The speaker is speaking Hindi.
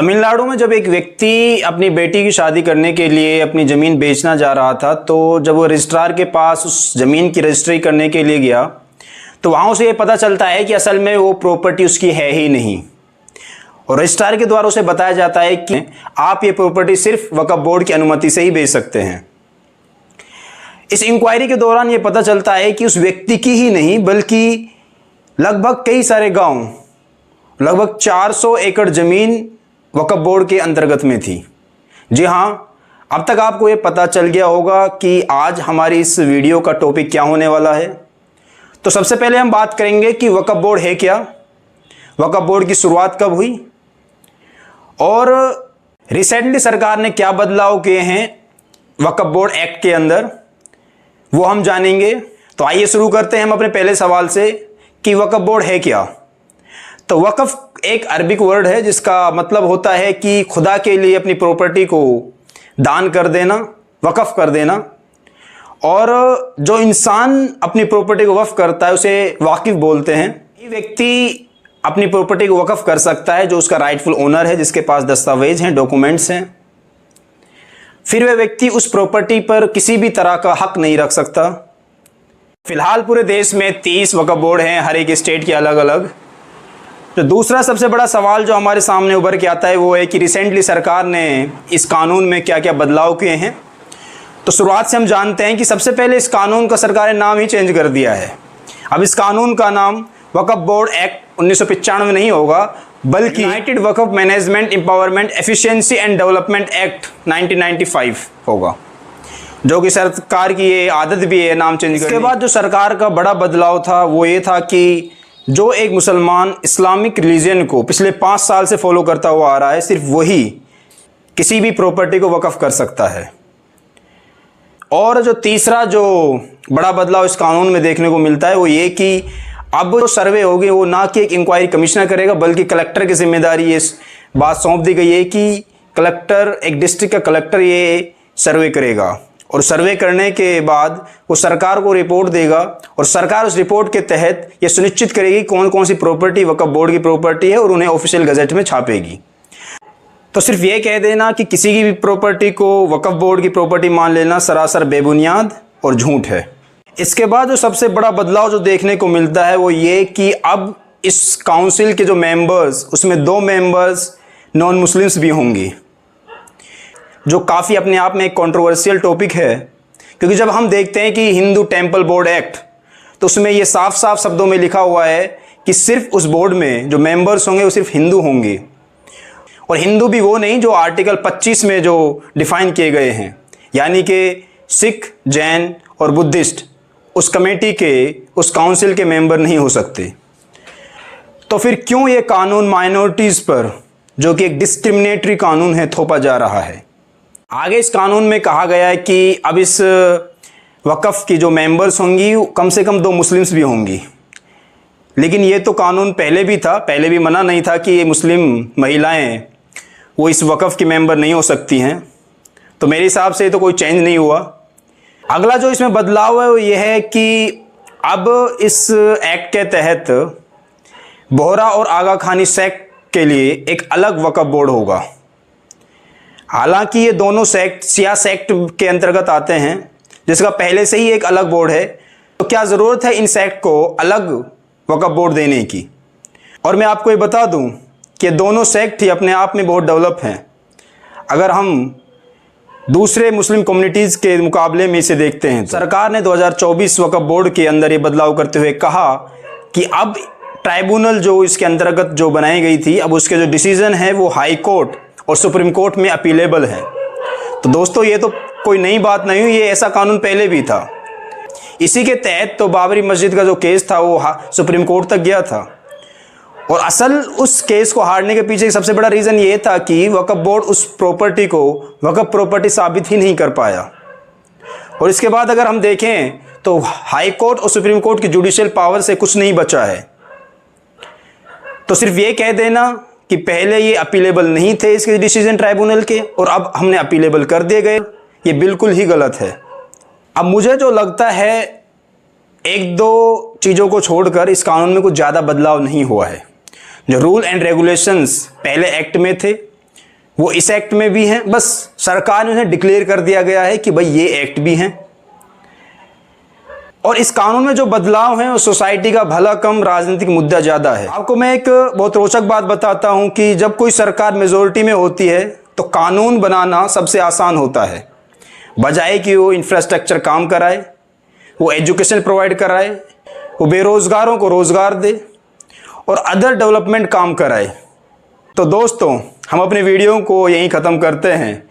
तमिलनाडु में जब एक व्यक्ति अपनी बेटी की शादी करने के लिए अपनी ज़मीन बेचना जा रहा था, तो जब वो रजिस्ट्रार के पास उस ज़मीन की रजिस्ट्री करने के लिए गया तो वहाँ उसे ये पता चलता है कि असल में वो प्रॉपर्टी उसकी है ही नहीं। और रजिस्ट्रार के द्वारा उसे बताया जाता है कि आप ये प्रॉपर्टी सिर्फ वक्फ बोर्ड की अनुमति से ही बेच सकते हैं। इस इंक्वायरी के दौरान ये पता चलता है कि उस व्यक्ति की ही नहीं बल्कि लगभग कई सारे गांव, लगभग 400 एकड़ ज़मीन वक्फ बोर्ड के अंतर्गत में थी। जी हाँ, अब तक आपको ये पता चल गया होगा कि आज हमारी इस वीडियो का टॉपिक क्या होने वाला है। तो सबसे पहले हम बात करेंगे कि वक्फ बोर्ड है क्या, वक्फ बोर्ड की शुरुआत कब हुई और रिसेंटली सरकार ने क्या बदलाव किए हैं वक्फ बोर्ड एक्ट के अंदर, वो हम जानेंगे। तो आइए शुरू करते हैं हम अपने पहले सवाल से कि वक्फ बोर्ड है क्या। तो वक्फ एक अरबिक वर्ड है जिसका मतलब होता है कि खुदा के लिए अपनी प्रॉपर्टी को दान कर देना, वक्फ कर देना। और जो इंसान अपनी प्रॉपर्टी को वक्फ करता है उसे वाकिफ बोलते हैं। ये व्यक्ति अपनी प्रॉपर्टी को वक्फ कर सकता है जो उसका राइटफुल ओनर है, जिसके पास दस्तावेज हैं, डॉक्यूमेंट्स हैं। फिर वह व्यक्ति उस प्रॉपर्टी पर किसी भी तरह का हक नहीं रख सकता। फिलहाल पूरे देश में 30 वक्फ बोर्ड हैं, हर एक स्टेट के अलग अलग। तो दूसरा सबसे बड़ा सवाल जो हमारे सामने उभर के आता है वो है कि रिसेंटली सरकार ने इस कानून में क्या क्या बदलाव किए हैं। तो शुरुआत से हम जानते हैं कि सबसे पहले इस कानून का सरकार ने नाम ही चेंज कर दिया है। अब इस कानून का नाम वक्फ बोर्ड एक्ट 1995 नहीं होगा बल्कि United Waqf management empowerment efficiency and development act 1995 होगा, जो कि सरकार की ये आदत भी है नाम चेंज करने। इसके बाद जो सरकार का बड़ा बदलाव था वो ये था कि जो एक मुसलमान इस्लामिक रिलीजन को पिछले 5 साल से फॉलो करता हुआ आ रहा है, सिर्फ वही किसी भी प्रॉपर्टी को वक्फ कर सकता है। और जो तीसरा जो बड़ा बदलाव इस कानून में देखने को मिलता है वो ये कि अब जो सर्वे होगी वो ना कि एक इंक्वायरी कमिश्नर करेगा बल्कि कलेक्टर की जिम्मेदारी ये बात सौंप दी गई है कि कलेक्टर, एक डिस्ट्रिक्ट का कलेक्टर ये सर्वे करेगा और सर्वे करने के बाद वो सरकार को रिपोर्ट देगा और सरकार उस रिपोर्ट के तहत ये सुनिश्चित करेगी कौन कौन सी प्रॉपर्टी वक्फ बोर्ड की प्रॉपर्टी है और उन्हें ऑफिशियल गजट में छापेगी। तो सिर्फ ये कह देना कि किसी की भी प्रॉपर्टी को वक्फ बोर्ड की प्रॉपर्टी मान लेना सरासर बेबुनियाद और झूठ है। इसके बाद जो सबसे बड़ा बदलाव जो देखने को मिलता है वो ये कि अब इस काउंसिल के जो मेंबर्स, उसमें 2 मेंबर्स नॉन मुस्लिम्स भी होंगी, जो काफ़ी अपने आप में एक कंट्रोवर्शियल टॉपिक है। क्योंकि जब हम देखते हैं कि हिंदू टेम्पल बोर्ड एक्ट, तो उसमें ये साफ साफ शब्दों में लिखा हुआ है कि सिर्फ उस बोर्ड में जो मेंबर्स होंगे वो सिर्फ हिंदू होंगे। और हिंदू भी वो नहीं जो आर्टिकल 25 में जो डिफाइन किए गए हैं, यानी कि सिख, जैन और बुद्धिस्ट उस कमेटी के, उस काउंसिल के मेंबर नहीं हो सकते। तो फिर क्यों ये कानून माइनॉरिटीज़ पर, जो कि एक डिस्क्रिमिनेटरी कानून है, थोपा जा रहा है। आगे इस कानून में कहा गया है कि अब इस वक्फ की जो मेंबर्स होंगी कम से कम 2 मुस्लिम्स भी होंगी। लेकिन ये तो कानून पहले भी था, पहले भी मना नहीं था कि ये मुस्लिम महिलाएं वो इस वक्फ की मेंबर नहीं हो सकती हैं। तो मेरे हिसाब से तो कोई चेंज नहीं हुआ। अगला जो इसमें बदलाव है वो ये है कि अब इस एक्ट के तहत बोहरा और आगा खानी सेक्ट के लिए एक अलग वक्फ बोर्ड होगा। हालांकि ये दोनों सेक्ट शिया सेक्ट के अंतर्गत आते हैं, जिसका पहले से ही एक अलग बोर्ड है। तो क्या ज़रूरत है इन सेक्ट को अलग वक्फ बोर्ड देने की। और मैं आपको ये बता दूं कि दोनों सेक्ट ही अपने आप में बहुत डेवलप हैं। अगर हम दूसरे मुस्लिम कम्युनिटीज़ के मुकाबले में इसे देखते हैं, सरकार ने 2024 वक्फ बोर्ड के अंदर ये बदलाव करते हुए कहा कि अब ट्राइब्यूनल जो इसके अंतर्गत जो बनाई गई थी, अब उसके जो डिसीज़न है वो हाई कोर्ट और सुप्रीम कोर्ट में अपीलेबल है। तो दोस्तों ये तो कोई नई बात नहीं हुई, ये ऐसा कानून पहले भी था। इसी के तहत तो बाबरी मस्जिद का जो केस था वो सुप्रीम कोर्ट तक गया था। और असल उस केस को हारने के पीछे सबसे बड़ा रीज़न ये था कि वक्फ बोर्ड उस प्रॉपर्टी को वक्फ प्रॉपर्टी साबित ही नहीं कर पाया। और इसके बाद अगर हम देखें तो हाई कोर्ट और सुप्रीम कोर्ट की जुडिशियल पावर से कुछ नहीं बचा है। तो सिर्फ ये कह देना कि पहले ये अपीलेबल नहीं थे इसके डिसीजन ट्राइब्यूनल के और अब हमने अपीलेबल कर दिए गए, ये बिल्कुल ही गलत है। अब मुझे जो लगता है 1-2 चीज़ों को छोड़कर इस कानून में कुछ ज़्यादा बदलाव नहीं हुआ है। जो रूल एंड रेगुलेशंस पहले एक्ट में थे वो इस एक्ट में भी हैं, बस सरकार ने उन्हें डिक्लेयर कर दिया गया है कि भाई ये एक्ट भी हैं। और इस कानून में जो बदलाव हैं वो सोसाइटी का भला कम, राजनीतिक मुद्दा ज़्यादा है। आपको मैं एक बहुत रोचक बात बताता हूं कि जब कोई सरकार मेजोरिटी में होती है तो कानून बनाना सबसे आसान होता है, बजाय कि वो इंफ्रास्ट्रक्चर काम कराए, वो एजुकेशन प्रोवाइड कराए, वो बेरोज़गारों को रोज़गार दे और अदर डेवलपमेंट काम कराए। तो दोस्तों, हम अपने वीडियो को यहीं ख़त्म करते हैं।